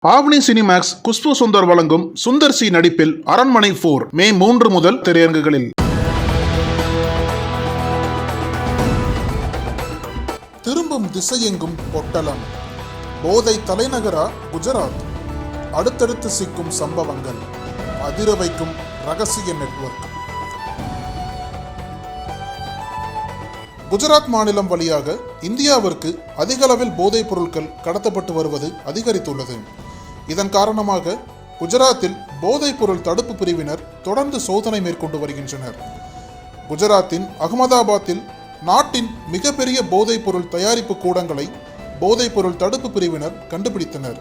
ஆவணி Cinemax Khushbu Sundar வழங்கும் Sundar C நடிப்பில் அரண்மனை 4 மே 3 முதல் திரையரங்குகளில். திரும்பும் திசையெங்கும் பொட்டலம். போதை தலைநகரா குஜராத்? அடுத்தடுத்து சிக்கும் சம்பவங்கள், அதிர வைக்கும் ரகசிய நெட்வொர்க். குஜராத் மாநிலம் வழியாக இந்தியாவிற்கு அதிக அளவில் போதைப் பொருட்கள் கடத்தப்பட்டு வருவது அதிகரித்துள்ளது. இதன் காரணமாக குஜராத்தில் போதைப் பொருள் தடுப்பு பிரிவினர் தொடர்ந்து சோதனை மேற்கொண்டு வருகின்றனர். குஜராத்தின் அகமதாபாத்தில் நாட்டின் மிகப்பெரிய போதைப் பொருள் தயாரிப்பு கூடங்களை போதைப் பொருள் தடுப்பு பிரிவினர் கண்டுபிடித்தனர்.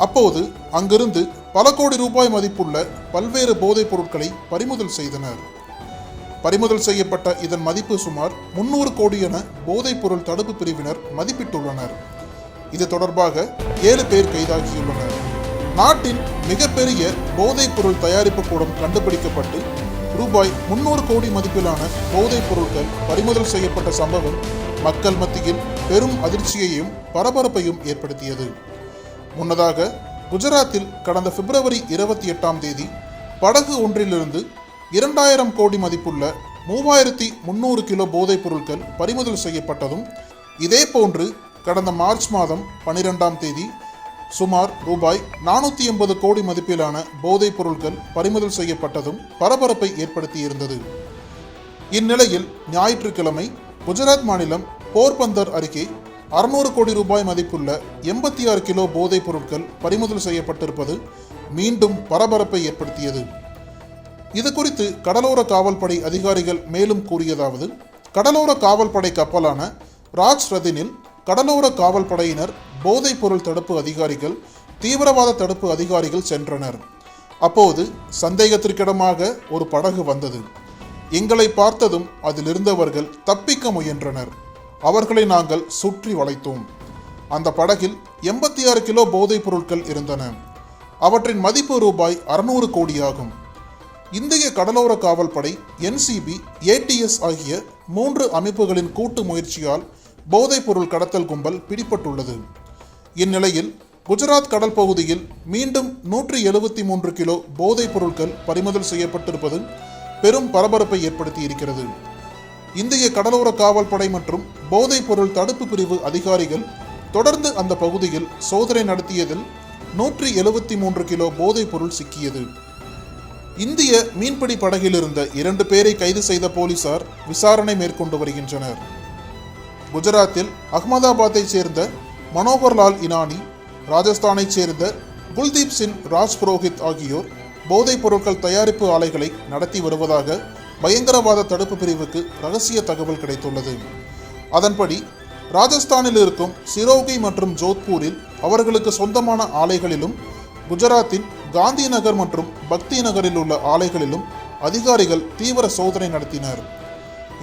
அப்போது அங்கிருந்து பல கோடி ரூபாய் மதிப்புள்ள பல்வேறு போதைப் பொருட்களை பறிமுதல் செய்தனர். பறிமுதல் செய்யப்பட்ட இதன் மதிப்பு சுமார் 300 கோடி என போதைப் பொருள் தடுப்பு பிரிவினர் மதிப்பிட்டுள்ளனர். இது தொடர்பாக 7 பேர் கைதாகியுள்ளனர். நாட்டின் மிகப்பெரிய போதைப் பொருள் தயாரிப்பு கூடம் கண்டுபிடிக்கப்பட்டு ரூபாய் 300 கோடி மதிப்பிலான போதைப் பொருட்கள் பறிமுதல் செய்யப்பட்ட சம்பவம் மக்கள் மத்தியில் பெரும் அதிர்ச்சியையும் பரபரப்பையும் ஏற்படுத்தியது. முன்னதாக குஜராத்தில் கடந்த பிப்ரவரி 28ஆம் தேதி படகு ஒன்றிலிருந்து 2000 கோடி மதிப்புள்ள 3300 கிலோ போதைப் பொருட்கள் பறிமுதல் செய்யப்பட்டதும், இதேபோன்று கடந்த மார்ச் மாதம் 12ஆம் தேதி சுமார் ரூபாய் 480 கோடி மதிப்பிலான போதைப் பொருட்கள் பறிமுதல் செய்யப்பட்டதும் பரபரப்பை ஏற்படுத்தியிருந்தது. இந்நிலையில் ஞாயிற்றுக்கிழமை குஜராத் மாநிலம் போர்பந்தர் அருகே 600 கோடி ரூபாய் மதிப்புள்ள 86 கிலோ போதைப் பொருட்கள் பறிமுதல் செய்யப்பட்டிருப்பது மீண்டும் பரபரப்பை ஏற்படுத்தியது. இது குறித்து கடலோர காவல்படை அதிகாரிகள் மேலும் கூறியதாவது: கடலோர காவல்படை கப்பலான ராஜ் ரதினில் கடலோர காவல் படையினர், போதைப் பொருள் தடுப்பு அதிகாரிகள், தீவிரவாத தடுப்பு அதிகாரிகள் சென்றனர். அப்போது சந்தேகத்திற்கிடமாக ஒரு படகு வந்தது. எங்களை பார்த்ததும் அதில் இருந்தவர்கள் தப்பிக்க முயன்றனர். அவர்களை நாங்கள் சுற்றி வளைத்தோம். அந்த படகில் 86 கிலோ போதைப் பொருட்கள் இருந்தன. அவற்றின் மதிப்பு ரூபாய் 600 கோடியாகும். இந்திய கடலோர காவல்படை, NCB, ATS ஆகிய 3 அமைப்புகளின் கூட்டு முயற்சியால் போதைப் பொருள் கடத்தல் கும்பல் பிடிபட்டுள்ளது. இந்நிலையில் குஜராத் கடல் பகுதியில் மீண்டும் 173 கிலோ போதைப் பொருட்கள் பறிமுதல் செய்யப்பட்டிருப்பது பெரும் பரபரப்பை ஏற்படுத்தி இருக்கிறது. இந்திய கடலோர காவல்படை மற்றும் போதைப் பொருள் தடுப்பு பிரிவு அதிகாரிகள் தொடர்ந்து அந்த பகுதியில் சோதனை நடத்தியதில் 173 கிலோ போதைப் பொருள் சிக்கியது. இந்திய மீன்பிடி படகில் இருந்த 2 பேரை கைது செய்த போலீசார் விசாரணை மேற்கொண்டு வருகின்றனர். குஜராத்தில் அகமதாபாத்தை சேர்ந்த மனோகர்லால் இனானி, ராஜஸ்தானைச் சேர்ந்த குல்தீப் சிங் ராஜ் புரோஹித் ஆகியோர் போதைப் பொருட்கள் தயாரிப்பு ஆலைகளை நடத்தி வருவதாக பயங்கரவாத தடுப்பு பிரிவுக்கு ரகசிய தகவல் கிடைத்துள்ளது. அதன்படி ராஜஸ்தானில் இருக்கும் சிரோகி மற்றும் ஜோத்பூரில் அவர்களுக்கு சொந்தமான ஆலைகளிலும், குஜராத்தின் காந்தி நகர் மற்றும் பக்தி நகரில் உள்ள ஆலைகளிலும் அதிகாரிகள் தீவிர சோதனை நடத்தினர்.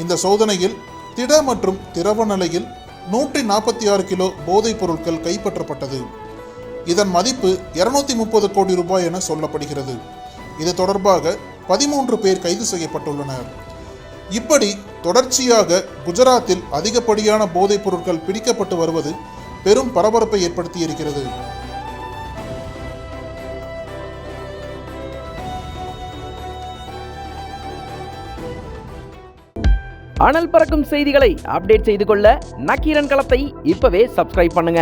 இந்த சோதனையில் திட மற்றும் திரவ நிலையில் 146 கிலோ போதைப் பொருட்கள் கைப்பற்றப்பட்டது. இதன் மதிப்பு 230 கோடி ரூபாய் என சொல்லப்படுகிறது. இது தொடர்பாக 13 பேர் கைது செய்யப்பட்டுள்ளனர். இப்படி தொடர்ச்சியாக குஜராத்தில் அதிகப்படியான போதைப் பொருட்கள் பிடிக்கப்பட்டு வருவது பெரும் பரபரப்பை ஏற்படுத்தியிருக்கிறது. அனல் பறக்கும் செய்திகளை அப்டேட் செய்து கொள்ள நக்கீரன் களத்தை இப்பவே சப்ஸ்கிரைப் பண்ணுங்க.